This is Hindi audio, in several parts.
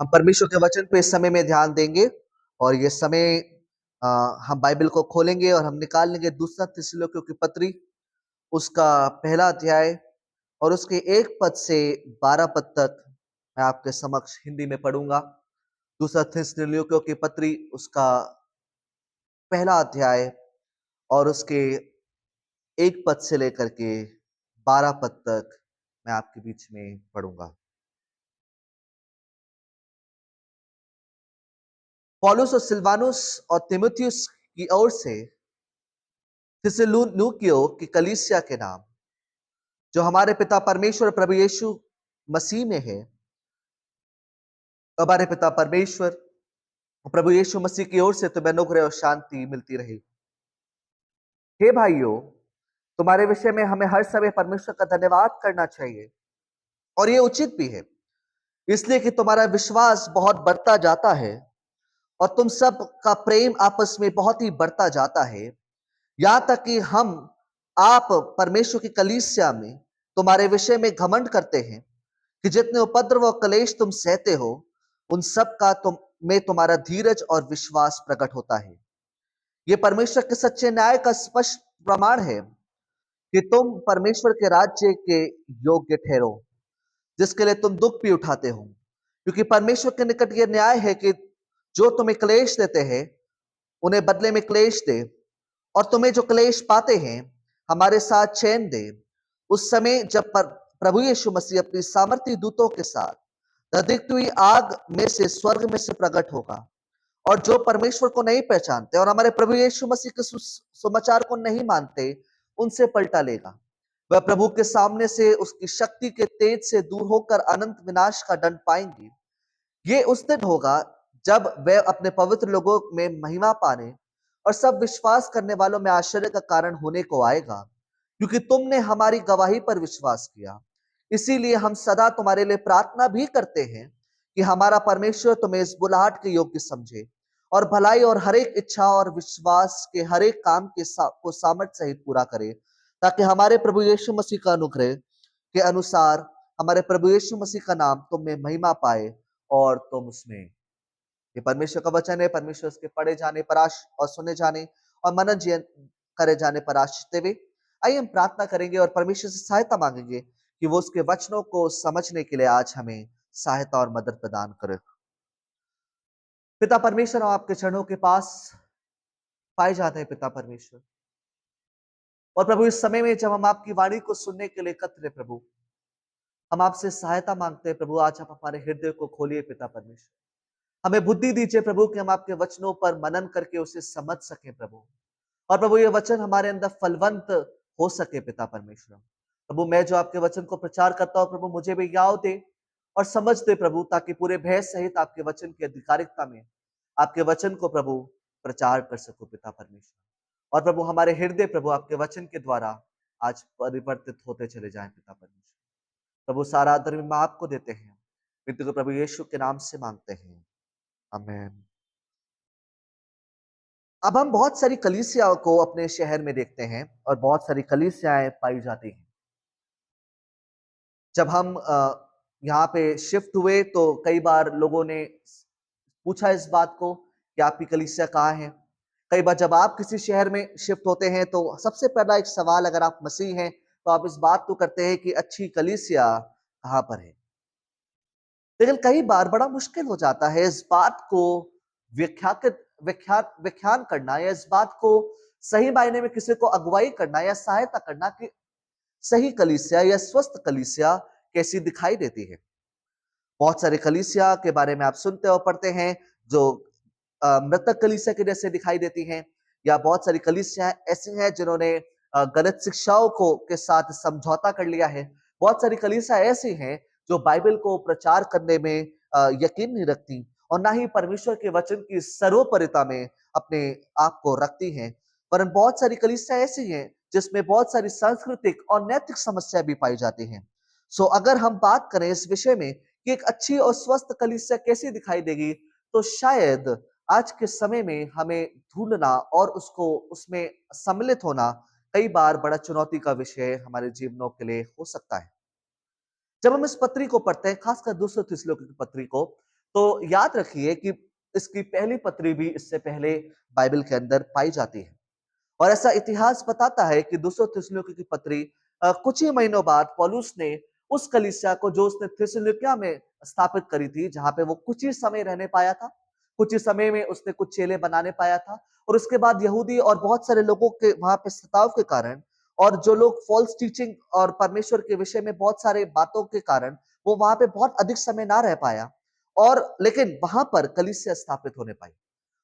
हम परमेश्वर के वचन पे इस समय में ध्यान देंगे और ये समय अ, हम बाइबल को खोलेंगे और हम निकाल लेंगे दूसरा थिस्सलुनीकियों की पत्री उसका पहला अध्याय और उसके 1 पद से 12 पद तक मैं आपके समक्ष हिंदी में पढ़ूंगा। दूसरा थिस्सलुनीकियों की पत्री उसका पहला अध्याय और उसके 1 पद से लेकर के 12 पद तक मैं आपके बीच में पढ़ूंगा। पौलुस और सिलवानुस और तीमुथियुस की ओर से थिस्सलुनीकियों की कलीसिया के नाम, जो हमारे पिता परमेश्वर प्रभु यीशु मसीह में है, हमारे पिता परमेश्वर प्रभु यीशु मसीह की ओर से तुम्हें अनुग्रह और शांति मिलती रही। हे भाइयों, तुम्हारे विषय में हमें हर समय परमेश्वर का धन्यवाद करना चाहिए और ये उचित भी है, इसलिए कि तुम्हारा विश्वास बहुत बढ़ता जाता है और तुम सब का प्रेम आपस में बहुत ही बढ़ता जाता है, यहाँ तक कि हम आप परमेश्वर की कलीसिया में तुम्हारे विषय में घमंड करते हैं कि जितने उपद्रव और क्लेश तुम सहते हो, उन सब का तुम में तुम्हारा धीरज और विश्वास प्रकट होता है। ये परमेश्वर के सच्चे न्याय का स्पष्ट प्रमाण है कि तुम परमेश्वर के राज्य के योग्य ठहरो, जिसके लिए तुम दुख भी उठाते हो, क्योंकि परमेश्वर के निकट यह न्याय है कि जो तुम्हें क्लेश देते हैं उन्हें बदले में क्लेश दे, और तुम्हें जो क्लेश पाते हैं हमारे साथ चैन दे, उस समय जब प्रभु यीशु मसीह अपनी सामर्थी दूतों के साथ दीप्त हुई आग में से स्वर्ग में से प्रकट होगा, और जो परमेश्वर को नहीं पहचानते और हमारे प्रभु यीशु मसीह के सुसमाचार को नहीं मानते, उनसे पलटा लेगा। वह प्रभु के सामने से उसकी शक्ति के तेज से दूर होकर अनंत विनाश का दंड पाएंगे। ये उस दिन होगा जब वह अपने पवित्र लोगों में महिमा पाने और सब विश्वास करने वालों में आश्चर्य का कारण होने को आएगा, क्योंकि तुमने हमारी गवाही पर विश्वास किया। इसीलिए हम सदा तुम्हारे लिए प्रार्थना भी करते हैं कि हमारा परमेश्वर तुम्हें इस बुलाहट के योग्य समझे और भलाई और हरेक इच्छा और विश्वास के हरेक काम के को सामर्थ्य सहित पूरा करे, ताकि हमारे प्रभु यीशु मसीह का अनुग्रह के अनुसार हमारे प्रभु यीशु मसीह का नाम तुम में महिमा पाए और तुम उसमें। ये परमेश्वर का वचन है। परमेश्वर उसके पढ़े जाने पर और सुने जाने और मनन करे जाने पर आशीष देवे। आइए हम प्रार्थना करेंगे और परमेश्वर से सहायता मांगेंगे कि वो उसके वचनों को समझने के लिए आज हमें सहायता और मदद प्रदान करे। पिता परमेश्वर, हम आपके चरणों के पास पाए जाते हैं पिता परमेश्वर, और प्रभु इस समय में जब हम आपकी वाणी को सुनने के लिए एकत्र हैं प्रभु, हम आपसे सहायता मांगते हैं प्रभु। आज आप हमारे हृदय को खोलिए पिता परमेश्वर, हमें बुद्धि दीजिए प्रभु कि हम आपके वचनों पर मनन करके उसे समझ सके प्रभु, और प्रभु ये वचन हमारे अंदर फलवंत हो सके पिता परमेश्वर। प्रभु मैं जो आपके वचन को प्रचार करता हूँ प्रभु, मुझे भी याद दे और समझ दे प्रभु, ताकि पूरे भय सहित आपके वचन की अधिकारिकता में आपके वचन को प्रभु प्रचार कर सको पिता परमेश्वर। और प्रभु हमारे हृदय प्रभु आपके वचन के द्वारा आज परिवर्तित होते चले जाएं पिता परमेश्वर। प्रभु सारा आदर में आपको देते हैं, मृत्यु को प्रभु यीशु के नाम से मांगते हैं, आमीन। अब हम बहुत सारी कलीसियाओं को अपने शहर में देखते हैं और बहुत सारी कलीसियाएं पाई जाती हैं। जब हम यहाँ पे शिफ्ट हुए तो कई बार लोगों ने पूछा इस बात को कि आपकी कलीसिया कहाँ है। कई बार जब आप किसी शहर में शिफ्ट होते हैं तो सबसे पहला एक सवाल, अगर आप मसीह हैं तो आप इस बात को करते हैं कि अच्छी कलीसिया कहाँ पर है। लेकिन कई बार बड़ा मुश्किल हो जाता है इस बात को व्याख्यान करना, या इस बात को सही मायने में किसी को अगुवाई करना या सहायता करना कि सही कलीसिया या स्वस्थ कलीसिया कैसी दिखाई देती है। बहुत सारे कलीसिया के बारे में आप सुनते और पढ़ते हैं जो मृतक कलीसिया के जैसे दिखाई देती हैं, या बहुत सारी कलीसियां ऐसी हैं जिन्होंने गलत शिक्षाओं को के साथ समझौता कर लिया है। बहुत सारी कलीसियां ऐसी हैं जो बाइबल को प्रचार करने में यकीन नहीं रखती और ना ही परमेश्वर के वचन की सर्वोपरिता में अपने आप को रखती हैं। पर बहुत सारी कलीसियां ऐसी हैं जिसमें बहुत सारी सांस्कृतिक और नैतिक समस्या भी पाई जाती हैं। सो अगर हम बात करें इस विषय में कि एक अच्छी और स्वस्थ कलीसिया कैसी दिखाई देगी, तो शायद आज के समय में हमें ढूंढना और उसको उसमें सम्मिलित होना कई बार बड़ा चुनौती का विषय हमारे जीवनों के लिए हो सकता है। जब हम इस पत्री को पढ़ते हैं, खासकर दूसरे थिस्सलुनीकियों की पत्री को, तो याद रखिए कि इसकी पहली पत्री भी इससे पहले बाइबल के अंदर पाई जाती है। और ऐसा इतिहास बताता है कि दूसरा थिस्सलुनीके की पत्री कुछ ही महीनों बाद पौलुस ने उस कलीसिया को जो उसने थिस्सलुनीकिया में स्थापित करी थी, जहां पे वो कुछ ही समय रहने पाया था, कुछ ही समय में उसने कुछ चेले बनाने पाया था, और उसके बाद यहूदी और बहुत सारे लोगों के वहां पे सताव के कारण, और जो लोग फॉल्स टीचिंग और परमेश्वर के विषय में बहुत सारे बातों के कारण वो वहां पे बहुत अधिक समय ना रह पाया, और लेकिन वहां पर कलीसिया स्थापित होने पाई।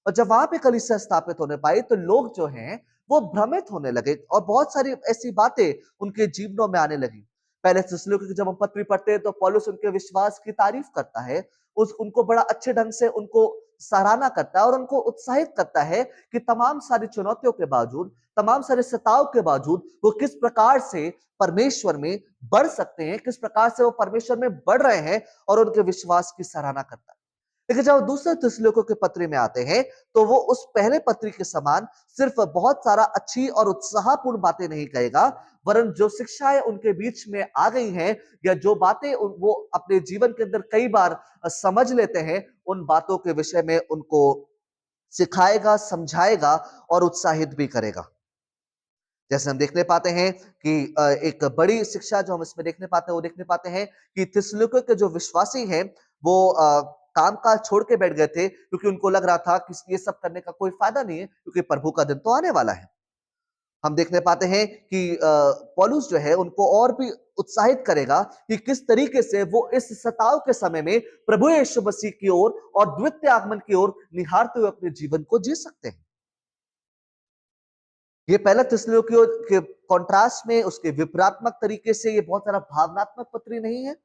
और जब वहां पे कलीसिया स्थापित होने पाई तो लोग जो हैं वो भ्रमित होने लगे और बहुत सारी ऐसी बातें उनके जीवनों में आने लगी। पहले थिस्सलुनीके की जब हम पत्री पढ़ते हैं तो पौलुस उनके विश्वास की तारीफ करता है, उस उनको बड़ा अच्छे ढंग से उनको सराहना करता है और उनको उत्साहित करता है कि तमाम सारी चुनौतियों के बावजूद, तमाम सारे सताव के बावजूद वो किस प्रकार से परमेश्वर में बढ़ सकते हैं, किस प्रकार से वो परमेश्वर में बढ़ रहे हैं, और उनके विश्वास की सराहना करता है। लेकिन जब दूसरे थिस्सलुनीके के पत्री में आते हैं तो वो उस पहले पत्री के समान सिर्फ बहुत सारा अच्छी और उत्साहपूर्ण बातें नहीं कहेगा, वरन जो शिक्षाएं उनके बीच में आ गई हैं या जो बातें वो अपने जीवन के अंदर कई बार समझ लेते हैं, उन बातों के विषय में उनको सिखाएगा, समझाएगा और उत्साहित भी करेगा। जैसे हम देखने पाते हैं कि एक बड़ी शिक्षा जो हम इसमें देखने पाते हैं, वो देखने पाते हैं कि थिस्सलुनीके के जो विश्वासी हैं वो काम-काज छोड़ के बैठ गए थे, क्योंकि उनको लग रहा था कि ये सब करने का कोई फायदा नहीं है, क्योंकि प्रभु का दिन तो आने वाला है। हम देखने पाते हैं कि पौलुस जो है उनको और भी उत्साहित करेगा कि किस तरीके से वो इस सताव के समय में प्रभु यीशु मसीह की ओर और द्वितीय आगमन की ओर निहारते हुए अपने जीवन को जी सकते हैं। ये पहला थिस्सलुनीकियों के कॉन्ट्रास्ट में उसके विपरीतात्मक तरीके से ये बहुत सारा भावनात्मक पत्री नहीं है,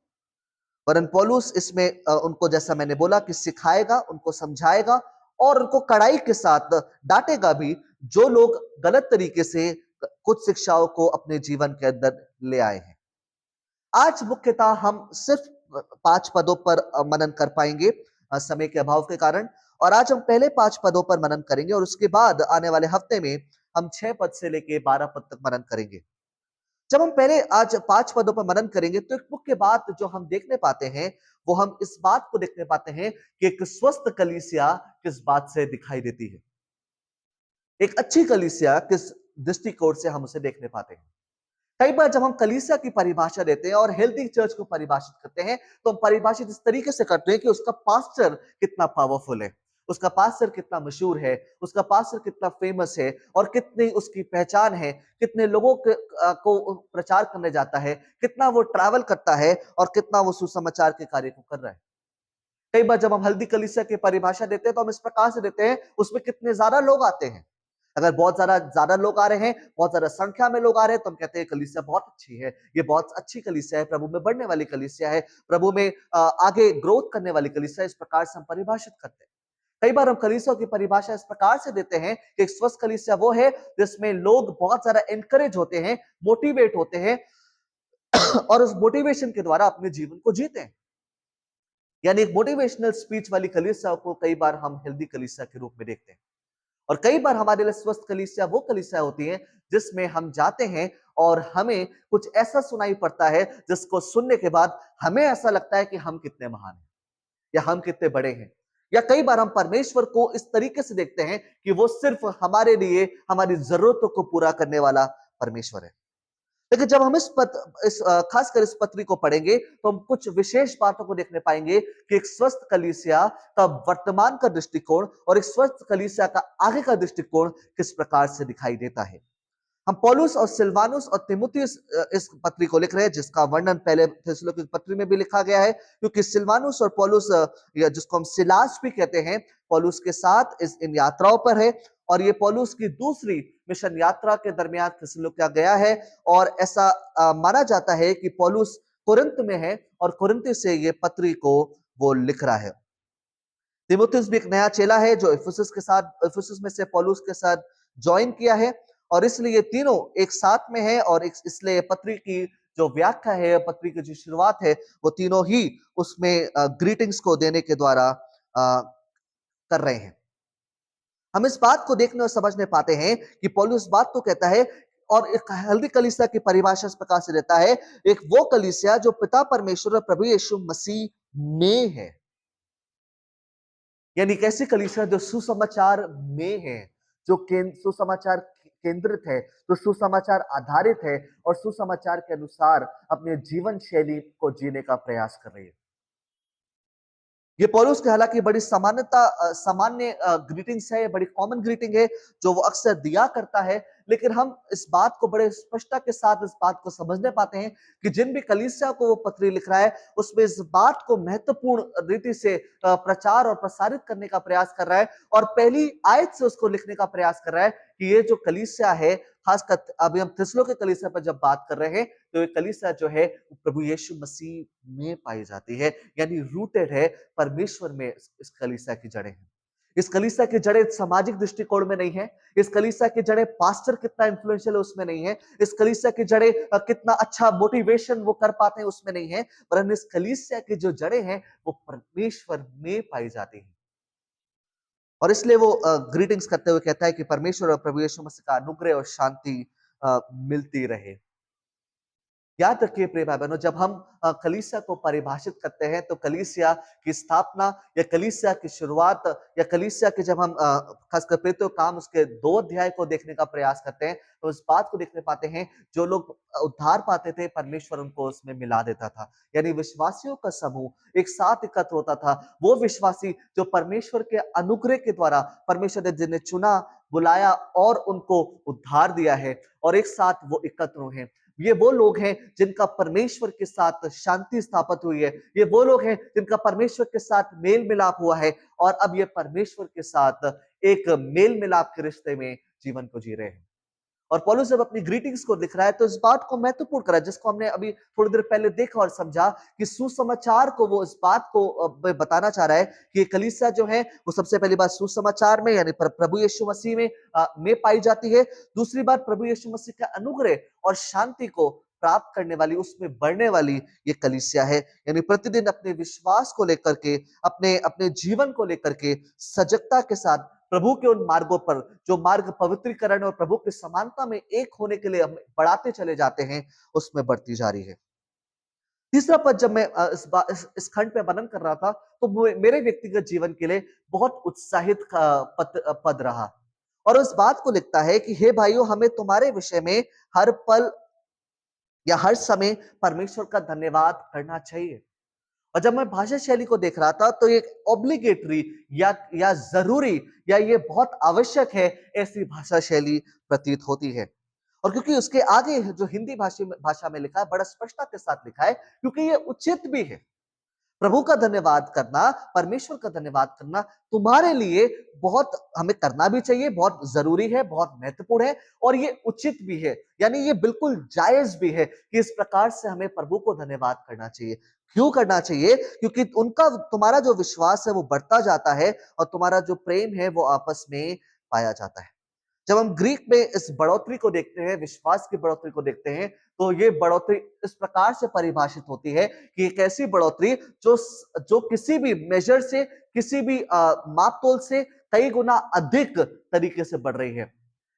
वरन पौलुस इसमें उनको, जैसा मैंने बोला, कि सिखाएगा, उनको समझाएगा और उनको कड़ाई के साथ डांटेगा भी, जो लोग गलत तरीके से कुछ शिक्षाओं को अपने जीवन के अंदर ले आए हैं। आज मुख्यतः हम सिर्फ 5 पदों पर मनन कर पाएंगे समय के अभाव के कारण, और आज हम पहले 5 पदों पर मनन करेंगे और उसके बाद आने वाले हफ्ते में हम 6 पद से लेके 12 पद तक मनन करेंगे। जब हम पहले आज 5 पदों पर मनन करेंगे तो एक मुख्य बात जो हम देखने पाते हैं, वो हम इस बात को देखने पाते हैं कि एक स्वस्थ कलीसिया किस बात से दिखाई देती है। एक अच्छी कलीसिया किस दृष्टिकोण से हम उसे देखने पाते हैं। कई बार जब हम कलीसिया की परिभाषा देते हैं और हेल्दी चर्च को परिभाषित करते हैं, तो हम परिभाषित इस तरीके से करते हैं कि उसका पास्टर कितना पावरफुल है, उसका पास्टर कितना मशहूर है, उसका पास्टर कितना फेमस है और कितनी उसकी पहचान है, कितने लोगों को प्रचार करने जाता है, कितना वो ट्रैवल करता है और कितना वो सुसमाचार के कार्य को कर रहा है। कई बार जब हम हल्दी कलीसिया की परिभाषा देते हैं तो हम इस प्रकार से देते हैं, उसमें कितने ज्यादा लोग आते हैं। अगर बहुत ज्यादा ज्यादा लोग आ रहे हैं, बहुत ज्यादा संख्या में लोग आ रहे हैं, तो हम कहते हैं कलीसिया बहुत अच्छी है, ये बहुत अच्छी कलीसिया है, प्रभु में बढ़ने वाली कलीसिया है, प्रभु में आगे ग्रोथ करने वाली कलीसिया। इस प्रकार से हम परिभाषित करते हैं। कई बार हम कलीसिया की परिभाषा इस प्रकार से देते हैं कि एक स्वस्थ कलीसिया वो है जिसमें लोग बहुत ज्यादा एनकरेज होते हैं, मोटिवेट होते हैं और उस मोटिवेशन के द्वारा अपने जीवन को जीते हैं। यानी एक मोटिवेशनल स्पीच वाली कलीसिया को कई बार हम हेल्दी कलीसिया के रूप में देखते हैं। और कई बार हमारे लिए स्वस्थ कलीसिया वो कलीसिया होती है जिसमें हम जाते हैं और हमें कुछ ऐसा सुनाई पड़ता है जिसको सुनने के बाद हमें ऐसा लगता है कि हम कितने महान हैं या हम कितने बड़े हैं। या कई बार हम परमेश्वर को इस तरीके से देखते हैं कि वो सिर्फ हमारे लिए हमारी जरूरतों को पूरा करने वाला परमेश्वर है। लेकिन जब हम खासकर इस पत्री को पढ़ेंगे तो हम कुछ विशेष बातों को देखने पाएंगे कि एक स्वस्थ कलीसिया का वर्तमान का दृष्टिकोण और एक स्वस्थ कलीसिया का आगे का दृष्टिकोण किस प्रकार से दिखाई देता है। हम पौलुस और सिलवानुस और तीमुथियुस इस पत्री को लिख रहे हैं, जिसका वर्णन पहले थिस्सलुनीके की पत्री में भी लिखा गया है, क्योंकि सिलवानुस और पौलुस, या जिसको हम सिलास भी कहते हैं, पौलुस के साथ इन यात्राओं पर है, और ये पौलुस की दूसरी मिशन यात्रा के दरमियान थिस्सलुनीके गया है। और ऐसा माना जाता है कि पौलुस कुरिन्थ में है और कुरिन्थ से ये पत्री को वो लिख रहा है। तीमुथियुस भी एक नया चेला है जो इफिसुस में से पौलुस के साथ ज्वाइन किया है, और इसलिए तीनों एक साथ में है, और इसलिए पत्री की जो व्याख्या है, पत्री की जो शुरुआत है, वो तीनों ही उसमें ग्रीटिंग्स को देने के द्वारा कर रहे हैं। हम इस बात को देखने और समझने पाते हैं कि पौलुस बात तो कहता है, और एक हेल्दी कलीसिया की परिभाषा इस प्रकार से देता है, एक वो कलीसिया जो पिता परमेश्वर और प्रभु यीशु मसीह में है। यानी एक ऐसी कलीसिया जो सुसमाचार में है, जो सुसमाचार केंद्रित है, जो सुसमाचार आधारित है और सुसमाचार के अनुसार अपने जीवन शैली को जीने का प्रयास कर रही है। ये पौलुस की हालांकि बड़ी सामान्य ग्रीटिंग्स है, बड़ी कॉमन ग्रीटिंग है जो वो अक्सर दिया करता है, लेकिन हम इस बात को बड़े स्पष्टता के साथ इस बात को समझने पाते हैं कि जिन भी कलीसिया को वो पत्री लिख रहा है, उसमें इस बात को महत्वपूर्ण रीति से प्रचार और प्रसारित करने का प्रयास कर रहा है और पहली आयत से उसको लिखने का प्रयास कर रहा है कि ये जो कलीसिया है, खासकर अभी हम थिस्सलुनीके के कलीसिया पर जब बात कर रहे हैं, तो ये कलीसिया जो है प्रभु यीशु मसीह में पाई जाती है, यानी रूटेड है परमेश्वर में। इस कलीसिया की जड़ें हैं। इस कलीसिया की जड़ें सामाजिक दृष्टिकोण में नहीं है। इस कलीसिया की जड़ें पास्टर कितना इन्फ्लुएंशियल है उसमें नहीं है। इस कलीसिया की जड़ें कितना अच्छा मोटिवेशन वो कर पाते हैं उसमें नहीं है, वरन इस कलीसिया की जो जड़ें हैं वो परमेश्वर में पाई जाती हैं। और इसलिए वो ग्रीटिंग्स करते हुए कहता है कि परमेश्वर और प्रभु यीशु मसीह का अनुग्रह और शांति मिलती रहे। याद रखिए प्रिय भाई बहनों, जब हम कलीसिया को परिभाषित करते हैं तो कलीसिया की स्थापना या कलीसिया की शुरुआत या कलीसिया के जब हम खासकर प्रेरितों के काम उसके 2 अध्याय को देखने का प्रयास करते हैं, तो इस बात को देखने पाते हैं जो लोग उद्धार पाते थे परमेश्वर उनको उसमें मिला देता था। यानी विश्वासियों का समूह एक साथ एकत्र होता था। वो विश्वासी जो परमेश्वर के अनुग्रह के द्वारा परमेश्वर ने जिन्हें चुना, बुलाया और उनको उद्धार दिया है और एक साथ वो एकत्र हुए। ये वो लोग हैं जिनका परमेश्वर के साथ शांति स्थापित हुई है। ये वो लोग हैं जिनका परमेश्वर के साथ मेल मिलाप हुआ है और अब ये परमेश्वर के साथ एक मेल मिलाप के रिश्ते में जीवन को जी रहे हैं। और पौलुस जब अपनी ग्रीटिंग्स को लिख रहा है तो इस बात को महत्वपूर्ण करा, जिसको हमने अभी थोड़ी देर पहले देखा और समझा कि सुसमाचार को वो इस बात को बताना चाह रहा है कि कलीसिया जो है वो सबसे पहली बात सुसमाचार में यानी प्रभु यीशु मसीह में पाई जाती है। दूसरी बात प्रभु यीशु मसीह का अनुग्रह और शांति को प्राप्त करने वाली, उसमें बढ़ने वाली ये कलीसिया है। यानी प्रतिदिन अपने विश्वास को लेकर के, अपने अपने जीवन को लेकर के सजगता के साथ प्रभु के उन मार्गों पर जो मार्ग पवित्रीकरण और प्रभु की समानता में एक होने के लिए हम बढ़ाते चले जाते हैं, उसमें बढ़ती जा रही है। तीसरा पद जब मैं इस खंड पे वर्णन कर रहा था तो मेरे व्यक्तिगत जीवन के लिए बहुत उत्साहित पद रहा और उस बात को लिखता है कि हे भाइयों, हमें तुम्हारे विषय में हर पल या हर समय परमेश्वर का धन्यवाद करना चाहिए। और जब मैं भाषा शैली को देख रहा था तो ये ऑब्लिगेटरी या जरूरी या ये बहुत आवश्यक है, ऐसी भाषा शैली प्रतीत होती है। और क्योंकि उसके आगे जो हिंदी भाषा में लिखा है बड़ा स्पष्टता के साथ लिखा है, क्योंकि ये उचित भी है। प्रभु का धन्यवाद करना, परमेश्वर का धन्यवाद करना तुम्हारे लिए बहुत हमें करना भी चाहिए, बहुत जरूरी है, बहुत महत्वपूर्ण है और ये उचित भी है। यानी ये बिल्कुल जायज भी है कि इस प्रकार से हमें प्रभु को धन्यवाद करना चाहिए। क्यों करना चाहिए? क्योंकि उनका तुम्हारा जो विश्वास है वो बढ़ता जाता है और तुम्हारा जो प्रेम है वो आपस में पाया जाता है। जब हम ग्रीक में इस बढ़ोतरी को देखते हैं, विश्वास की बढ़ोतरी को देखते हैं, तो ये बढ़ोतरी इस प्रकार से परिभाषित होती है कि एक ऐसी बढ़ोतरी जो किसी भी मेजर से, किसी भी मापतोल से कई गुना अधिक तरीके से बढ़ रही है।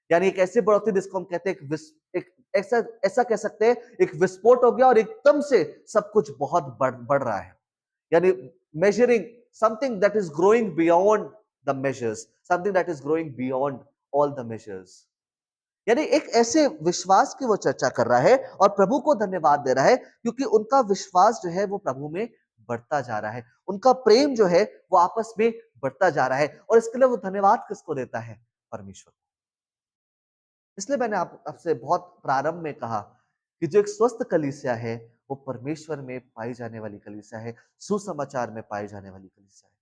यानी एक ऐसी बढ़ोतरी जिसको हम कहते हैं एक ऐसा ऐसा कह सकते हैं, एक विस्फोट हो गया और एकदम से सब कुछ बहुत बढ़ रहा है। यानी measuring something that is growing beyond the measures, something that is growing beyond all the measures। यानी एक ऐसे विश्वास की वो चर्चा कर रहा है और प्रभु को धन्यवाद दे रहा है क्योंकि उनका विश्वास जो है वो प्रभु में बढ़ता जा रहा है, उनका प्रेम जो है वो आपस में बढ़ता जा रहा है और इसके लिए वो धन्यवाद किसको देता है? परमेश्वर को। इसलिए मैंने आपसे बहुत प्रारंभ में कहा कि जो एक स्वस्थ कलीसिया है वो परमेश्वर में पाई जाने वाली कलीसिया है, सुसमाचार में पाई जाने वाली कलीसिया है।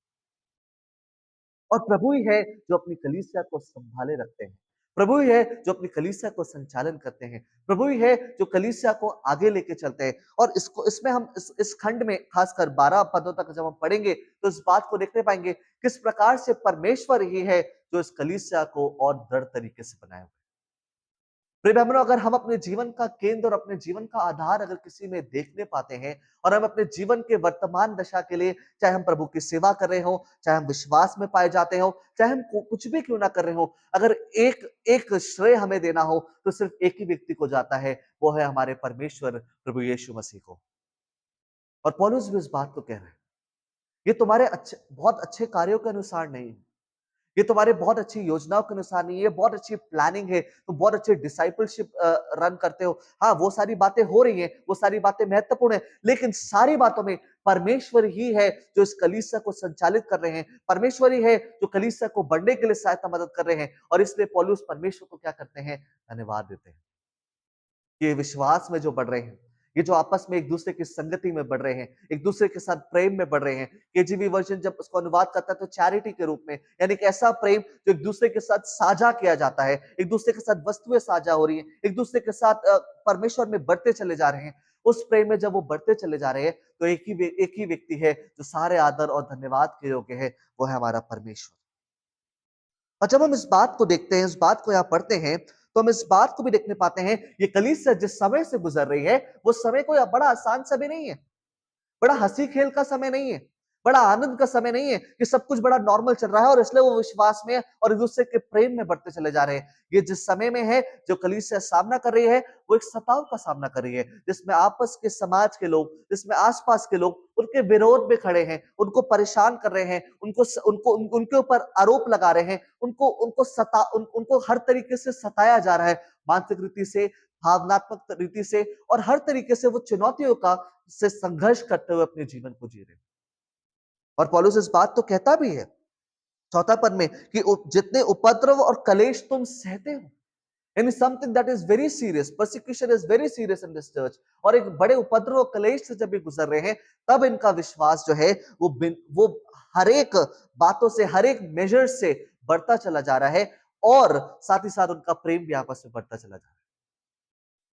और प्रभु ही है जो अपनी कलीसिया को संभाले रखते हैं। प्रभु ही है जो अपनी कलीसिया को संचालन करते हैं। प्रभु ही है जो कलीसिया को आगे लेके चलते हैं। और इसमें हम इस खंड में खासकर 12 पदों तक जब हम पढ़ेंगे तो इस बात को देखने पाएंगे किस प्रकार से परमेश्वर ही है जो इस कलीसिया को और दृढ़ तरीके से बनाए हुए। प्रिय भाई-बहनों, अगर हम अपने जीवन का केंद्र और अपने जीवन का आधार अगर किसी में देखने पाते हैं और हम अपने जीवन के वर्तमान दशा के लिए, चाहे हम प्रभु की सेवा कर रहे हो, चाहे हम विश्वास में पाए जाते हो, चाहे हम कुछ भी क्यों ना कर रहे हो, अगर एक एक श्रेय हमें देना हो तो सिर्फ एक ही व्यक्ति को जाता है, वो है हमारे परमेश्वर प्रभु यीशु मसीह को। और पौलुस भी इस बात को कह रहे हैं ये तुम्हारे बहुत अच्छे कार्यों के अनुसार नहीं है, ये तुम्हारे बहुत अच्छी योजनाओं के अनुसार नहीं है, ये बहुत अच्छी प्लानिंग है, तुम बहुत अच्छे डिसाइपलशिप रन करते हो। हाँ, वो सारी बातें हो रही हैं, वो सारी बातें महत्वपूर्ण है, लेकिन सारी बातों में परमेश्वर ही है जो इस कलीसिया को संचालित कर रहे हैं, परमेश्वर ही है जो कलीसिया को बढ़ने के लिए सहायता मदद कर रहे हैं। और इसलिए पौलुस परमेश्वर को क्या करते हैं? धन्यवाद देते हैं। ये विश्वास में जो बढ़ रहे हैं, ये जो आपस में एक दूसरे की संगति में बढ़ रहे हैं, एक दूसरे के साथ प्रेम में बढ़ रहे हैं। केजीवी वर्जन जब उसको अनुवाद करता है तो चैरिटी के रूप में, यानी एक ऐसा प्रेम जो एक दूसरे के साथ साझा किया जाता है, एक दूसरे के साथ वस्तुएं साझा हो रही हैं, एक दूसरे के साथ परमेश्वर में बढ़ते चले जा रहे हैं। उस प्रेम में जब वो बढ़ते चले जा रहे हैं तो एक ही व्यक्ति है जो सारे आदर और धन्यवाद के योग्य है, वो है हमारा परमेश्वर। और जब हम इस बात को देखते हैं, इस बात को यहाँ पढ़ते हैं, तो हम इस बात को भी देखने पाते हैं, ये कलीसिया जिस समय से गुजर रही है, वो समय कोई बड़ा आसान समय नहीं है, बड़ा हंसी खेल का समय नहीं है, बड़ा आनंद का समय नहीं है कि सब कुछ बड़ा नॉर्मल चल रहा है और इसलिए वो विश्वास में और एक दूसरे के प्रेम में बढ़ते चले जा रहे हैं। ये जिस समय में है, जो कलीसिया सामना कर रही है, वो एक सताव का सामना कर रही है, जिसमें आपस के समाज के लोग, जिसमें आसपास के लोग उनके विरोध में खड़े हैं, उनको परेशान कर रहे हैं, उनके ऊपर आरोप लगा रहे हैं, उनको हर तरीके से सताया जा रहा है, मानसिक रीति से, भावनात्मक रीति से, और हर तरीके से वो चुनौतियों का से संघर्ष करते हुए अपने जीवन को जी रहे हैं। और पौलुस इस बात तो कहता भी है चौथा पद में कि जितने उपद्रव और कलेश तुम सहते हो, यानी something that is very serious, persecution is very serious in this church, और एक बड़े उपद्रव और कलेश से जब भी गुजर रहे हैं, तब इनका विश्वास जो है वो हर एक बातों से, हर एक मेजर से बढ़ता चला जा रहा है, और साथ ही साथ उनका प्रेम भी आपस में बढ़ता चला जा रहा है।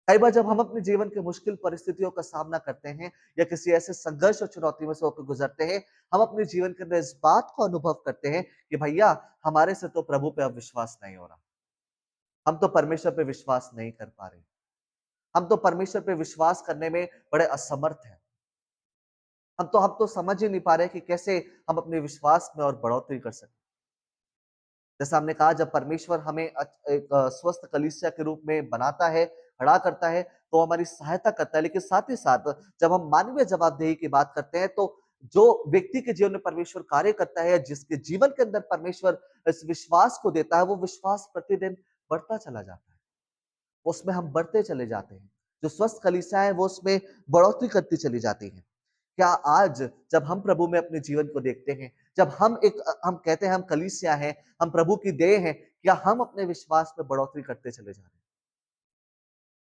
कई बार जब हम अपने जीवन के मुश्किल परिस्थितियों का सामना करते हैं या किसी ऐसे संघर्ष और चुनौती में से होकर गुजरते हैं, हम अपने जीवन के अंदर इस बात को अनुभव करते हैं कि भैया, हमारे से तो प्रभु पे अब विश्वास नहीं हो रहा, हम तो परमेश्वर पे विश्वास नहीं कर पा रहे, हम तो परमेश्वर पे विश्वास करने में बड़े असमर्थ हैं, हम तो समझ ही नहीं पा रहे कि कैसे हम अपने विश्वास में और बढ़ोतरी कर सकते। जैसा हमने कहा, जब परमेश्वर हमें एक स्वस्थ कलीसिया के रूप में बनाता है, खड़ा करता है, तो हमारी सहायता करता है, लेकिन साथ ही साथ जब हम मानवीय जवाबदेही की बात करते हैं, तो जो व्यक्ति के जीवन में परमेश्वर कार्य करता है, जिसके जीवन के अंदर परमेश्वर इस विश्वास को देता है, वो विश्वास प्रतिदिन बढ़ता चला जाता है, उसमें हम बढ़ते चले जाते हैं। जो स्वस्थ कलीसिया है वो उसमें बढ़ोतरी करती चली जाती है। क्या आज जब हम प्रभु में अपने जीवन को देखते हैं, जब हम कहते हैं हम कलीसिया हैं, हम प्रभु की देह हैं, क्या हम अपने विश्वास में बढ़ोतरी करते चले जा रहे हैं?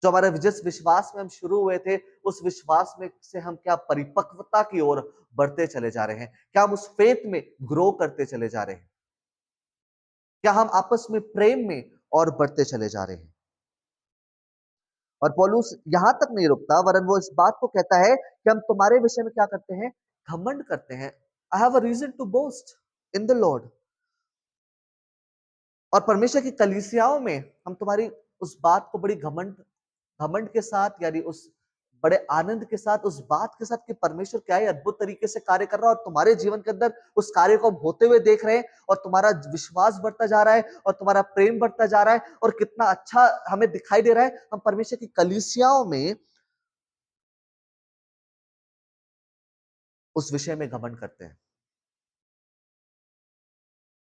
जो हमारे जिस विश्वास में हम शुरू हुए थे, उस विश्वास में से हम क्या परिपक्वता की ओर बढ़ते चले जा रहे हैं? क्या हम उस फेथ में ग्रो करते चले जा रहे हैं? क्या हम आपस में प्रेम में और बढ़ते चले जा रहे हैं? और पौलुस यहां तक नहीं रुकता, वरन वो इस बात को कहता है कि हम तुम्हारे विषय में क्या करते हैं? घमंड करते हैं। I have a reason to boast in the Lord. और परमेश्वर की कलीसियाओं में हम तुम्हारी उस बात को बड़ी घमंड घमंड के साथ, यानी उस बड़े आनंद के साथ, उस बात के साथ कि परमेश्वर क्या है अद्भुत तरीके से कार्य कर रहा है और तुम्हारे जीवन के अंदर उस कार्य को हम होते हुए देख रहे हैं, और तुम्हारा विश्वास बढ़ता जा रहा है और तुम्हारा प्रेम बढ़ता जा रहा है, और कितना अच्छा हमें दिखाई दे रहा है। हम परमेश्वर की कलीसियाओं में उस विषय में घमंड करते हैं।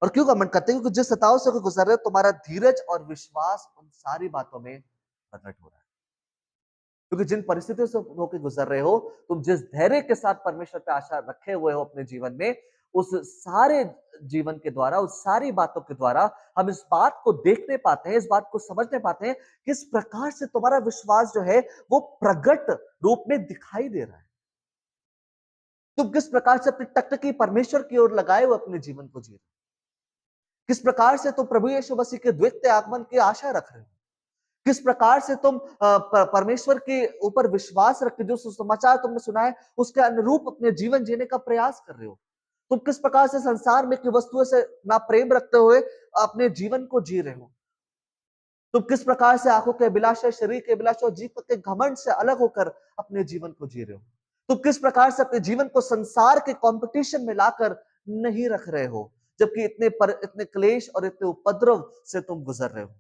और क्यों घमंड करते हैं? क्योंकि जिस सताव से गुजर रहे हो, तुम्हारा धीरज और विश्वास उन सारी बातों में प्रकट हो रहा है। क्योंकि जिन परिस्थितियों से होकर गुजर रहे हो, तुम जिस धैर्य के साथ परमेश्वर पे आशा रखे हुए हो अपने जीवन में, उस सारे जीवन के द्वारा, उस सारी बातों के द्वारा हम इस बात को देखने पाते हैं, इस बात को समझने पाते हैं, किस प्रकार से तुम्हारा विश्वास जो है वो प्रगट रूप में दिखाई दे रहा है। तुम किस प्रकार से अपनी टकटकी परमेश्वर की ओर लगाए हुए अपने जीवन को जी रहे हो, किस प्रकार से तुम प्रभु यीशु मसीह के द्वितीय आगमन की आशा रख रहे हो, किस प्रकार से तुम परमेश्वर के ऊपर विश्वास रख के जो सुसमाचार तुमने सुना है उसके अनुरूप अपने जीवन जीने का प्रयास कर रहे हो। तुम किस प्रकार से संसार में की वस्तुओं से ना प्रेम रखते हुए अपने जीवन को जी रहे हो। तुम किस प्रकार से आंखों के अभिलाषा, शरीर के अभिलाषा और जीव के घमंड से अलग होकर अपने जीवन को जी रहे हो। तुम किस प्रकार से अपने जीवन को संसार के कंपटीशन में लाकर नहीं रख रहे हो, जबकि इतने क्लेश और इतने उपद्रव से तुम गुजर रहे हो।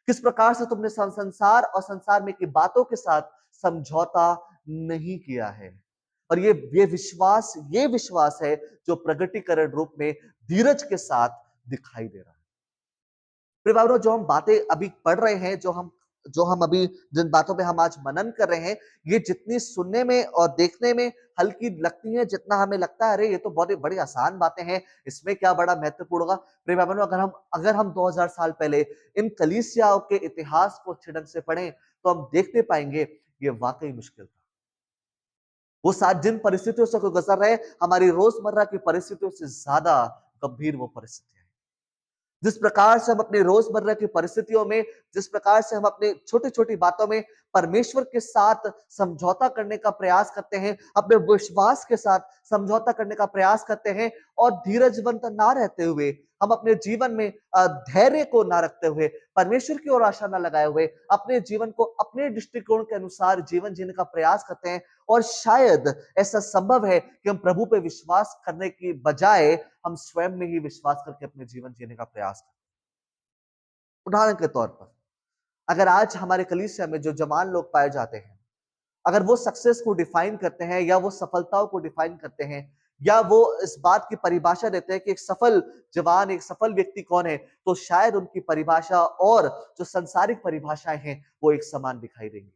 किस प्रकार से तुमने संसार और संसार में की बातों के साथ समझौता नहीं किया है। और ये विश्वास है जो प्रगटीकरण रूप में धीरज के साथ दिखाई दे रहा है। प्रिय भाइयों, जो हम बातें अभी पढ़ रहे हैं, जो हम अभी जिन बातों पे हम आज मनन कर रहे हैं, ये जितनी सुनने में और देखने में हल्की लगती हैं, जितना हमें लगता है अरे ये तो बहुत ही बड़ी आसान बातें हैं, इसमें क्या बड़ा महत्वपूर्ण होगा। प्रिय भाइयों, अगर हम 2000 साल पहले इन कलीसियाओं के इतिहास को अच्छे ढंग से पढ़ें, तो हम देखते पाएंगे ये वाकई मुश्किल था। वो साथ जिन परिस्थितियों से गुजर रहे, हमारी रोजमर्रा की परिस्थितियों से ज्यादा गंभीर वो परिस्थितियां हैं। जिस प्रकार से हम अपनी रोजमर्रा की परिस्थितियों में, जिस प्रकार से हम अपनी छोटी छोटी बातों में परमेश्वर के साथ समझौता करने का प्रयास करते हैं, अपने विश्वास के साथ समझौता करने का प्रयास करते हैं, और धीरजवंत ना रहते हुए, हम अपने जीवन में धैर्य को ना रखते हुए, परमेश्वर की ओर आशा ना लगाए हुए, अपने जीवन को अपने दृष्टिकोण के अनुसार जीवन जीने का प्रयास करते हैं, और शायद ऐसा संभव है कि हम प्रभु पे विश्वास करने की बजाय हम स्वयं में ही विश्वास करके अपने जीवन जीने का प्रयास करते हैं। उदाहरण के तौर पर, अगर आज हमारे कलीसिया में जो जवान लोग पाए जाते हैं, अगर वो सक्सेस को डिफाइन करते हैं, या वो सफलताओं को डिफाइन करते हैं, या वो इस बात की परिभाषा देते हैं कि एक सफल जवान, एक सफल व्यक्ति कौन है, तो शायद उनकी परिभाषा और जो सांसारिक परिभाषाएं हैं वो एक समान दिखाई देंगी।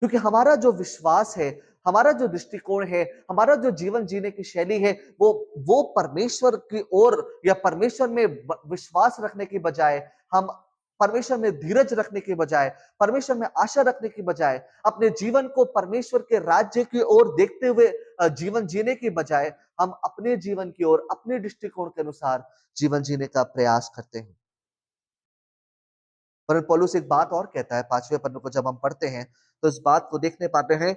क्योंकि हमारा जो विश्वास है, हमारा जो दृष्टिकोण है, हमारा जो जीवन जीने की शैली है, वो परमेश्वर की ओर या परमेश्वर में विश्वास रखने की बजाय, हम परमेश्वर में धीरज रखने की बजाय, परमेश्वर में आशा रखने की बजाय, अपने जीवन को परमेश्वर के राज्य की ओर देखते हुए जीवन जीने की बजाय, हम अपने जीवन की ओर अपने दृष्टिकोण के अनुसार जीवन जीने का प्रयास करते हैं। पर पौलुस एक बात और कहता है, 5वें पन्ने को जब हम पढ़ते हैं तो इस बात को देखने पाते हैं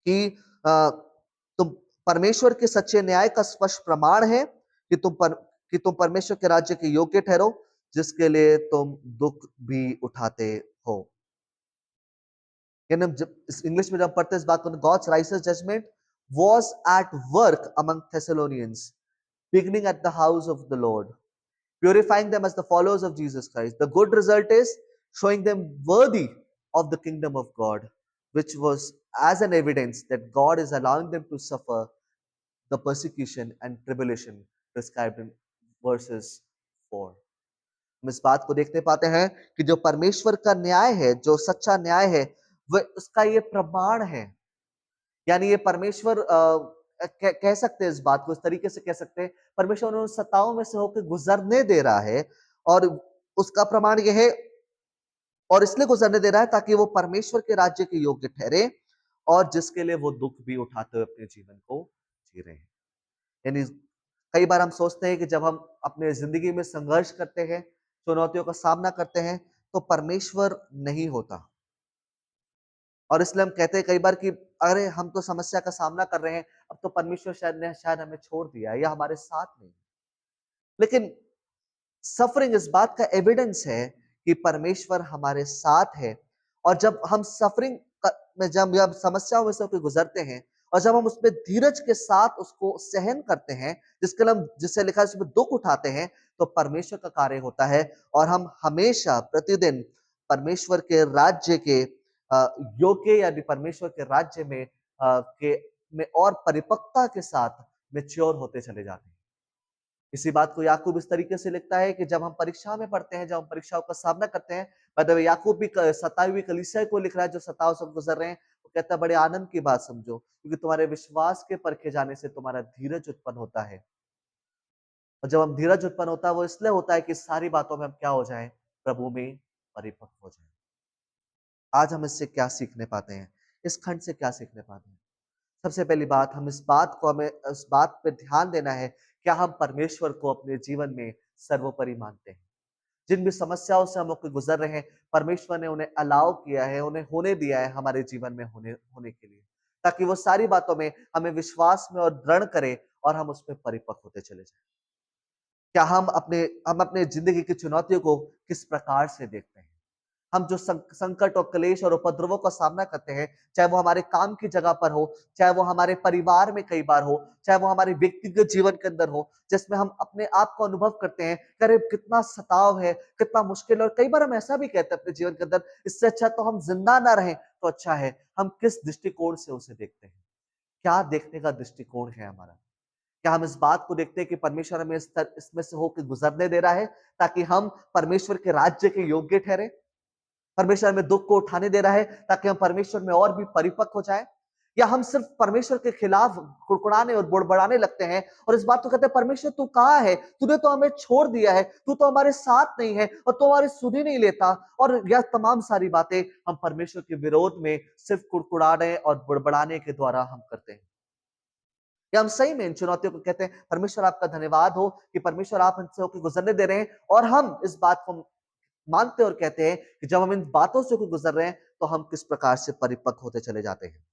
कि तुम परमेश्वर के सच्चे न्याय का स्पष्ट प्रमाण है कि तुम परमेश्वर के राज्य के योग्य ठहरो, जिसके लिए तुम दुख भी उठाते हो। यानी जब इंग्लिश में जब पढ़ते हैं इस बात को, God's righteous judgment was at work among Thessalonians, beginning at the house of the Lord, purifying them as the followers of Jesus Christ. The good result is showing them worthy of the kingdom of God, which was as an evidence that God is allowing them to suffer the persecution and tribulation prescribed in verses 4. हम इस बात को देखते पाते हैं कि जो परमेश्वर का न्याय है, जो सच्चा न्याय है, वह उसका ये प्रमाण है। यानी ये परमेश्वर कह सकते हैं, इस बात को इस तरीके से कह सकते हैं, परमेश्वर उन सत्ताओं में से होकर गुजरने दे रहा है, और उसका प्रमाण यह है, और इसलिए गुजरने दे रहा है ताकि वो परमेश्वर के राज्य के योग्य ठहरे, और जिसके लिए वो दुख भी उठाते हुए अपने जीवन को जी रहे हैं। यानी कई बार हम सोचते हैं कि जब हम अपने जिंदगी में संघर्ष करते हैं, चुनौतियों का सामना करते हैं, तो परमेश्वर नहीं होता, और इसलिए हम कहते हैं कई बार कि अरे हम तो समस्या का सामना कर रहे हैं, अब तो परमेश्वर शायद हमें छोड़ दिया है या हमारे साथ नहीं। लेकिन सफरिंग इस बात का एविडेंस है कि परमेश्वर हमारे साथ है, और जब हम सफरिंग में जब समस्याओं में से होकर गुजरते हैं, और जब हम उसमें धीरज के साथ उसको सहन करते हैं, जिसके लिए हम, जिससे लिखा है उसमें दुख उठाते हैं, तो परमेश्वर का कार्य होता है, और हम हमेशा प्रतिदिन परमेश्वर के राज्य के योग्य, यानी परमेश्वर के राज्य में और परिपक्वता के साथ मैच्योर होते चले जाते हैं। इसी बात को याकूब इस तरीके से लिखता है कि जब हम परीक्षा में पढ़ते हैं, जब हम परीक्षाओं का सामना करते हैं, मतलब याकूब भी सताई हुई कलीसिया को लिख रहा है जो सताव से गुजर रहे हैं, वो कहता है बड़े आनंद की बात समझो, क्योंकि तुम्हारे विश्वास के परखे जाने से तुम्हारा धीरज उत्पन्न होता है। और जब हम धीरज उत्पन्न होता है, वो इसलिए होता है कि सारी बातों में हम क्या हो जाएं, प्रभु में परिपक्व हो जाएं। आज हम इससे क्या सीखने पाते हैं, इस खंड से क्या सीखने पाते हैं? सबसे पहली बात, हमें इस बात पे ध्यान देना है, क्या हम परमेश्वर को अपने जीवन में सर्वोपरि मानते हैं? जिन भी समस्याओं से हम लोग गुजर रहे हैं, परमेश्वर ने उन्हें अलाउ किया है, उन्हें होने दिया है हमारे जीवन में होने के लिए, ताकि वो सारी बातों में हमें विश्वास में और दृढ़ करे, और हम उसमें परिपक्व होते चले जाएं। क्या हम अपने जिंदगी की चुनौतियों को किस प्रकार से देखते हैं? हम जो संकट और क्लेश और उपद्रवों का सामना करते हैं, चाहे वो हमारे काम की जगह पर हो, चाहे वो हमारे परिवार में कई बार हो, चाहे वो हमारे व्यक्तिगत जीवन के अंदर हो, जिसमें हम अपने आप को अनुभव करते हैं, अरे कितना सताव है, कितना मुश्किल है, और कई बार हम ऐसा भी कहते हैं अपने जीवन के अंदर, इससे अच्छा तो हम जिंदा ना रहें, तो अच्छा है, हम किस दृष्टिकोण से उसे देखते हैं? क्या देखने का दृष्टिकोण है हमारा? क्या हम इस बात को देखते हैं कि परमेश्वर हमें इसमें से होके गुजरने दे रहा है ताकि हम परमेश्वर के राज्य के योग्य ठहरे? परमेश्वर हमें दुख को उठाने दे रहा है ताकि हम परमेश्वर में और भी परिपक्व हो जाएं? या हम सिर्फ परमेश्वर के खिलाफ कुड़कुड़ाने और बुड़बड़ाने लगते हैं और इस बात को कहते हैं, परमेश्वर तू कहाँ है? तूने तो हमें छोड़ दिया है, तू तो हमारे साथ नहीं है और तू हमारी सुध ही नहीं लेता। और यह तमाम सारी बातें हम परमेश्वर के विरोध में सिर्फ कुड़कुड़ाने और बुड़बड़ाने के द्वारा हम करते हैं। या हम सही में इन चुनौतियों को कहते हैं, परमेश्वर आपका धन्यवाद हो कि परमेश्वर आप हमसे होकर गुजरने दे रहे हैं, और हम इस बात को मानते और कहते हैं कि जब हम इन बातों से होकर गुजर रहे हैं तो हम किस प्रकार से परिपक्व होते चले जाते हैं।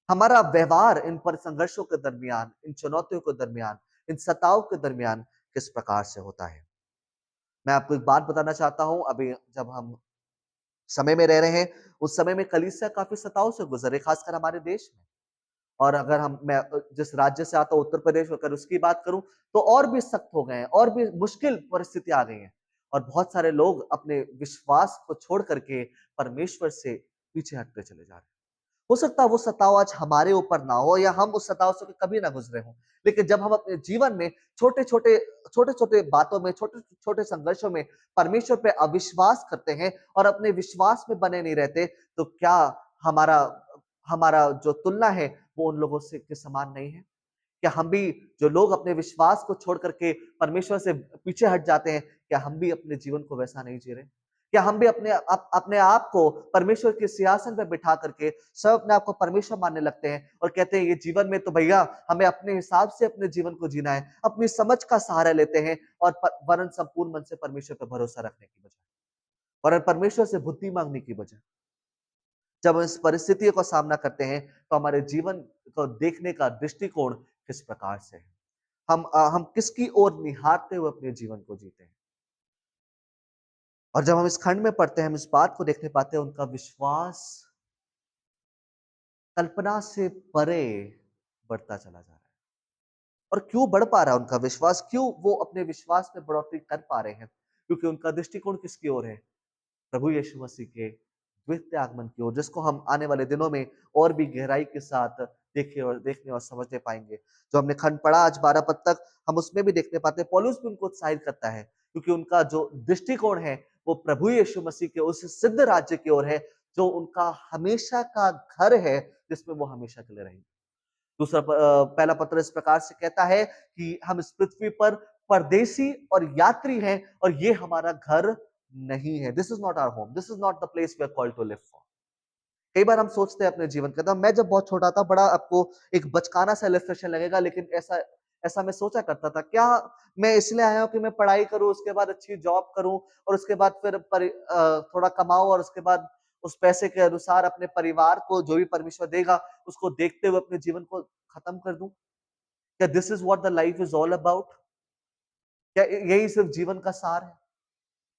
हमारा व्यवहार इन पर संघर्षों के दरमियान, इन चुनौतियों के दरमियान, इन सताव के दरमियान किस प्रकार से होता है। मैं आपको एक बात बताना चाहता हूं, अभी जब हम समय में रह रहे हैं, उस समय में कलीसिया काफी सताव से गुजरे, खासकर हमारे देश में। और अगर मैं जिस राज्य से आता हूं, उत्तर प्रदेश, अगर उसकी बात करूं तो और भी सख्त हो गए हैं, और भी मुश्किल परिस्थिति आ गई है, और बहुत सारे लोग अपने विश्वास को छोड़ करके परमेश्वर से पीछे हटते चले जा रहे हैं। हो सकता है वो सताव आज हमारे ऊपर ना हो, या हम उस सताव से कभी ना गुजरे हों, लेकिन जब हम अपने जीवन में छोटे छोटे छोटे छोटे बातों में, छोटे छोटे संघर्षों में परमेश्वर पे अविश्वास करते हैं और अपने विश्वास में बने नहीं रहते, तो क्या हमारा हमारा जो तुलना है वो उन लोगों से के समान नहीं है? क्या हम भी, जो लोग अपने विश्वास को छोड़ करके परमेश्वर से पीछे हट जाते हैं, क्या हम भी अपने जीवन को वैसा नहीं जी रहे? क्या हम भी अपने आप को परमेश्वर के सिंहासन पे बिठा करके सब अपने आप को परमेश्वर मानने लगते हैं और कहते हैं, ये जीवन में तो भैया हमें अपने हिसाब से अपने जीवन को जीना है, अपनी समझ का सहारा लेते हैं, और वरन संपूर्ण मन से परमेश्वर पर भरोसा रखने की बजाय, वरन परमेश्वर से बुद्धि मांगने की बजाय, जब हम इस परिस्थितियों का सामना करते हैं तो हमारे जीवन को देखने का दृष्टिकोण किस प्रकार से है? हम किसकी ओर निहारते हुए अपने जीवन को जीते हैं? और जब हम इस खंड में पढ़ते हैं, हम इस बात को देखने पाते हैं, उनका विश्वास कल्पना से परे बढ़ता चला जा रहा है। और क्यों बढ़ पा रहा है उनका विश्वास? क्यों वो अपने विश्वास में बढ़ोतरी कर पा रहे हैं? क्योंकि उनका दृष्टिकोण किसकी ओर है? प्रभु यीशु मसीह के द्वितीय आगमन की ओर, जिसको हम आने वाले दिनों में और भी गहराई के साथ देखने और समझने पाएंगे। जो हमने खंड पढ़ा आज 12 पद तक, हम उसमें भी देखने पाते हैं पौलुस भी उनको उत्साहित करता है, क्योंकि उनका जो दृष्टिकोण है वो प्रभु यीशु मसीह के उस सिद्ध राज्य की ओर है, जो उनका हमेशा का घर है, जिसमें वो हमेशा के लिए रहेंगे। पहला पत्र इस प्रकार से कहता है कि हम इस पृथ्वी पर परदेसी और यात्री हैं, और ये हमारा घर नहीं है। This is not our home, this is not the place we are called to live for. कई बार हम सोचते हैं अपने जीवन के अंदर, मैं जब बहुत छोटा था, बड़ा आपको एक बचकाना सा इलस्ट्रेशन लगेगा, लेकिन ऐसा ऐसा मैं सोचा करता था, क्या मैं इसलिए आया हूं कि मैं पढ़ाई करूं, उसके बाद अच्छी जॉब करूं, और उसके बाद फिर थोड़ा कमाऊं, और उसके बाद उस पैसे के अनुसार अपने परिवार को जो भी परमेश्वर देगा उसको देखते हुए अपने जीवन को खत्म कर दूं? क्या this is what the life is all about? क्या यही सिर्फ जीवन का सार है?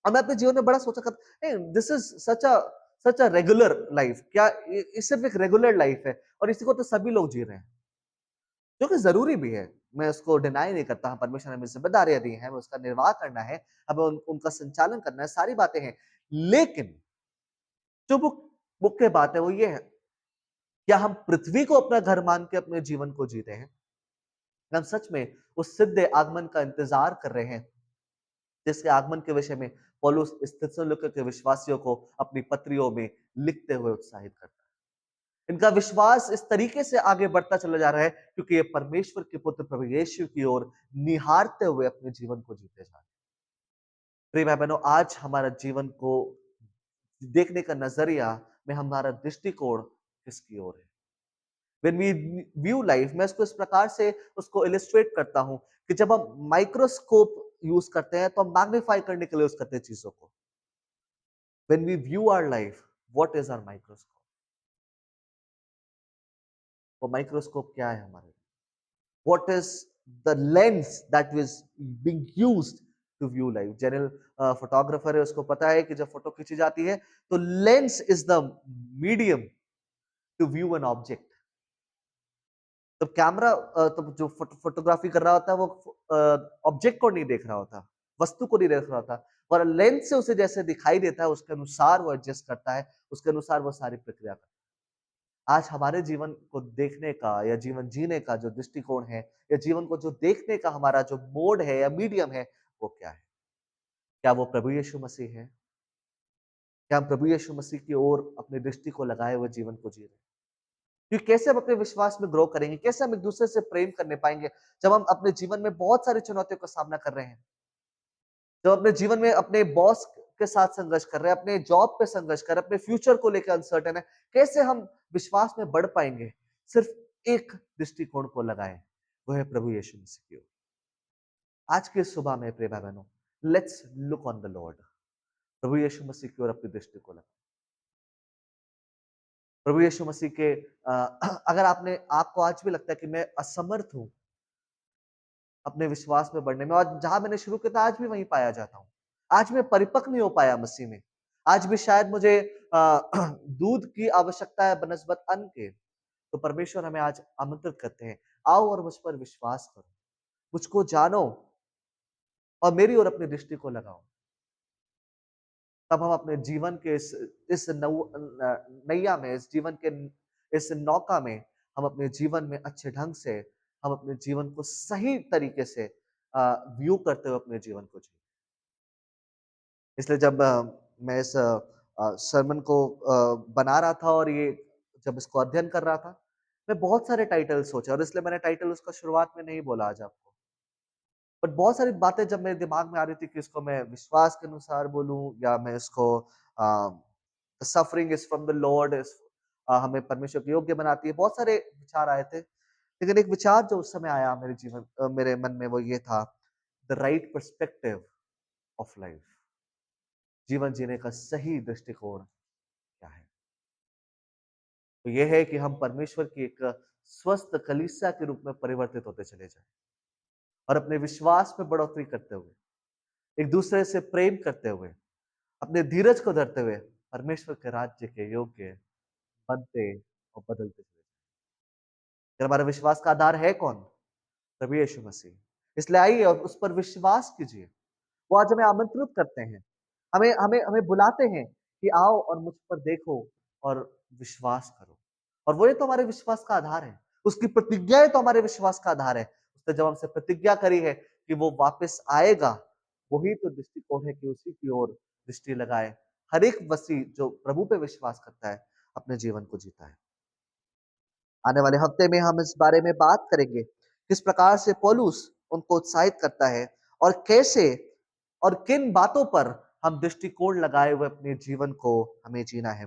और मैं अपने जीवन में बड़ा सोचा करता, this is such a regular life. क्या ये सिर्फ एक रेगुलर लाइफ है, और इसी को तो सभी लोग जी रहे हैं, जो कि जरूरी भी है। मैं उसको डिनाई नहीं करता। हाँ, परमेश्वर ने हमें जिम्मेदारियां दी हैं, हमें उसका निर्वाह करना है, हमें उनका संचालन करना है, सारी बातें हैं। लेकिन जो मुख्य बात है वो ये है, क्या हम पृथ्वी को अपना घर मान के अपने जीवन को जीते हैं? हम सच में उस सिद्ध आगमन का इंतजार कर रहे हैं, जिसके आगमन के विषय में पौलुस थिस्सलुनीके के विश्वासियों को अपनी पत्रियों में लिखते हुए उत्साहित करता है। इनका विश्वास इस तरीके से आगे बढ़ता चला जा रहा है क्योंकि ये परमेश्वर के पुत्र प्रभु यीशु की ओर निहारते हुए अपने जीवन को जीते जा रहे हैं। प्रिय भाई बहनों, आज हमारा जीवन को देखने का नजरिया में हमारा दृष्टिकोण किसकी ओर है? When we view life, मैं इसको इस प्रकार से उसको इलिस्ट्रेट करता हूं कि जब हम माइक्रोस्कोप यूज करते हैं तो हम मैग्नीफाई करने के लिए यूज करते हैं चीजों को। When we view our life, what is our microscope? वो माइक्रोस्कोप क्या है हमारे लिए? What is the lens that is being used to view life? General photographer है, उसको पता है कि जब फोटो खींची जाती है तो lens is the medium to view an object. तो कैमरा तो जो फोटोग्राफी कर रहा होता है वो ऑब्जेक्ट को नहीं देख रहा होता, वस्तु को नहीं देख रहा होता, और लेंस से उसे जैसे दिखाई देता है, उसके अनुसार वो एडजस्ट करता है, उसके अनुसार वो सारी प्रक्रिया करता है। आज हमारे जीवन को देखने का या जीवन जीने का जो दृष्टिकोण है, या जीवन को जो देखने का हमारा जो मोड है या मीडियम है, वो क्या है? क्या वो प्रभु यीशु मसीह है? क्या हम प्रभु यीशु मसीह की ओर अपनी दृष्टि को लगाए हुए जीवन को जी रहे हैं? क्योंकि कैसे हम अपने विश्वास में ग्रो करेंगे? कैसे हम एक-दूसरे से प्रेम करने पाएँगे, जब हम अपने जीवन में बहुत सारी चुनौतियों का सामना कर रहे हैं? जब अपने जीवन में अपने बॉस के साथ संघर्ष कर रहे हैं, अपने जॉब पे संघर्ष कर रहे हैं, अपने फ्यूचर को लेकर अनसर्टेन है, कैसे हम विश्वास में बढ़ पाएँगे? सिर्फ एक दृष्टिकोण को लगाएँ, वो है प्रभु यीशु मसीह की ओर। आज की सुबह में प्रिय भाई-बहनों, let's look on the Lord. प्रभु यीशु मसीह की ओर अपनी दृष्टि को लगाएँ। प्रभु यीशु मसीह के अगर आपको आज भी लगता है कि मैं असमर्थ हूँ अपने विश्वास में बढ़ने में, और जहाँ मैंने शुरू किया था आज भी वहीं पाया जाता हूँ। आज मैं परिपक्व नहीं हो पाया मसीह में। आज भी शायद मुझे दूध की आवश्यकता है बनिस्बत अन्न के। तो परमेश्वर हमें आज आमंत्रित करते हैं, आओ और मुझ पर विश्वास करो। मुझको जानो और मेरी ओर अपनी दृष्टि को लगाओ। तब हम अपने जीवन के इस नैया में, इस जीवन के इस नौका में, हम अपने जीवन में अच्छे ढंग से, हम अपने जीवन को सही तरीके से व्यू करते हुए अपने जीवन को जिएँ। इसलिए जब मैं इस सरमन को बना रहा था और ये जब इसको अध्ययन कर रहा था, मैं बहुत सारे टाइटल सोचे, और इसलिए मैंने टाइटल उसका शुरुआत में नहीं बोला आज आपको। बट बहुत सारी बातें जब मेरे दिमाग में आ रही थी कि इसको मैं विश्वास के अनुसार बोलूँ, या मैं इसको suffering is from the Lord, हमें परमेश्वर के योग्य बनाती है। बहुत सारे विचार आए थे। लेकिन एक विचार जो उस समय आया मेरे मन में, वो ये था, the right perspective of life. जीवन जीने का सही दृष्टिकोण क्या है? तो ये है कि हम परमेश्वर की एक स्वस्थ कलीसिया के रूप में परिवर्तित होते चले जाएँ, और अपने विश्वास में बढ़ोतरी करते हुए, एक दूसरे से प्रेम करते हुए, अपने धीरज को धरते हुए, परमेश्वर के राज्य के योग्य बनते और बदलते चले जाएँ। फिर हमारे विश्वास का आधार है कौन? प्रभु यीशु मसीह। इसलिए आइए और उस पर विश्वास कीजिए। वो आज हमें आमंत्रित करते हैं। हमें हमें हमें बुलाते हैं कि आओ और मुझ पर देखो और विश्वास करो। और वही तो हमारे विश्वास का आधार है। उसकी प्रतिज्ञाएँ तो हमारे विश्वास का आधार है। उसने जब हमसे प्रतिज्ञा करी है कि वो वापस आएगा, वही तो दृष्टिकोण है कि उसी की ओर दृष्टि लगाए। हर एक मसीह जो प्रभु पे विश्वास करता है, अपने जीवन को जीता है। आने वाले हफ्ते में हम इस बारे में बात करेंगे, किस प्रकार से पौलुस उनको उत्साहित करता है, और कैसे और किन बातों पर हम दृष्टिकोण लगाए हुए अपने जीवन को हमें जीना है।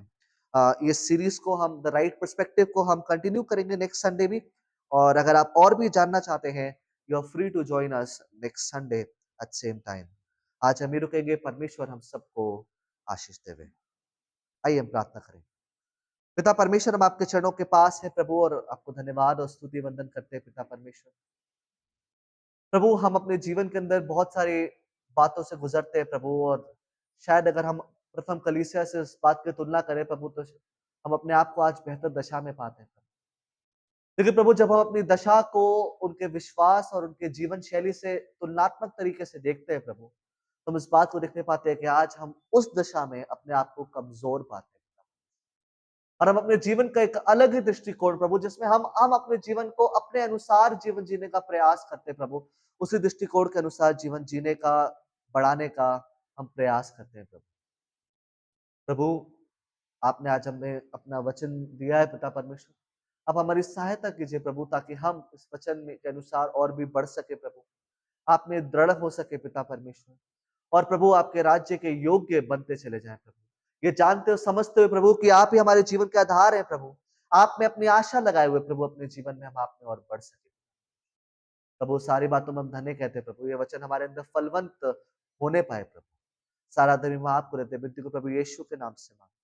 ये सीरीज को हम द राइट पर्सपेक्टिव को हम कंटिन्यू करेंगे नेक्स्ट संडे भी, और अगर आप और भी जानना चाहते हैं, you are free to join us next Sunday at same time. आज हम ही रुकेंगे। परमेश्वर हम सबको आशीष देवे। आइए हम प्रार्थना करें। पिता परमेश्वर, हम आपके चरणों के पास है प्रभु, और आपको धन्यवाद और स्तुति वंदन करते हैं पिता परमेश्वर। प्रभु, हम अपने जीवन के अंदर बहुत सारी बातों से गुजरते हैं प्रभु, और शायद अगर हम प्रथम कलीसिया से इस बात की तुलना करें प्रभु, तो हम अपने आप को आज बेहतर दशा में पाते हैं। लेकिन प्रभु, जब हम अपनी दशा को उनके विश्वास और उनके जीवन शैली से तुलनात्मक तरीके से देखते हैं प्रभु, तो हम इस बात को देखने पाते हैं कि आज हम उस दशा में अपने आप को कमजोर पाते हैं। और हम अपने जीवन का एक अलग ही दृष्टिकोण प्रभु, जिसमें हम अपने जीवन को अपने अनुसार जीवन जीने का प्रयास करते हैं प्रभु, उसी दृष्टिकोण के अनुसार जीवन जीने का, बढ़ाने का हम प्रयास करते हैं प्रभु। प्रभु, आपने आज हमें अपना वचन दिया है पिता परमेश्वर। अब हमारी सहायता कीजिए प्रभु, ताकि हम इस वचन में के अनुसार और भी बढ़ सके प्रभु, आप में दृढ़ हो सके पिता परमेश्वर, और प्रभु आपके राज्य के योग्य बनते चले जाएं प्रभु। ये जानते हो समझते हुए प्रभु कि आप ही हमारे जीवन के आधार हैं प्रभु। आप में अपनी आशा लगाए हुए प्रभु, अपने जीवन में हम आप में और बढ़ सके प्रभु। सारी बातों में हम धन्य कहते हैं प्रभु, ये वचन हमारे अंदर फलवंत होने पाए प्रभु। सारा धर्म आपको रहते हैं, विनती को प्रभु यीशु के नाम से मांगते हैं।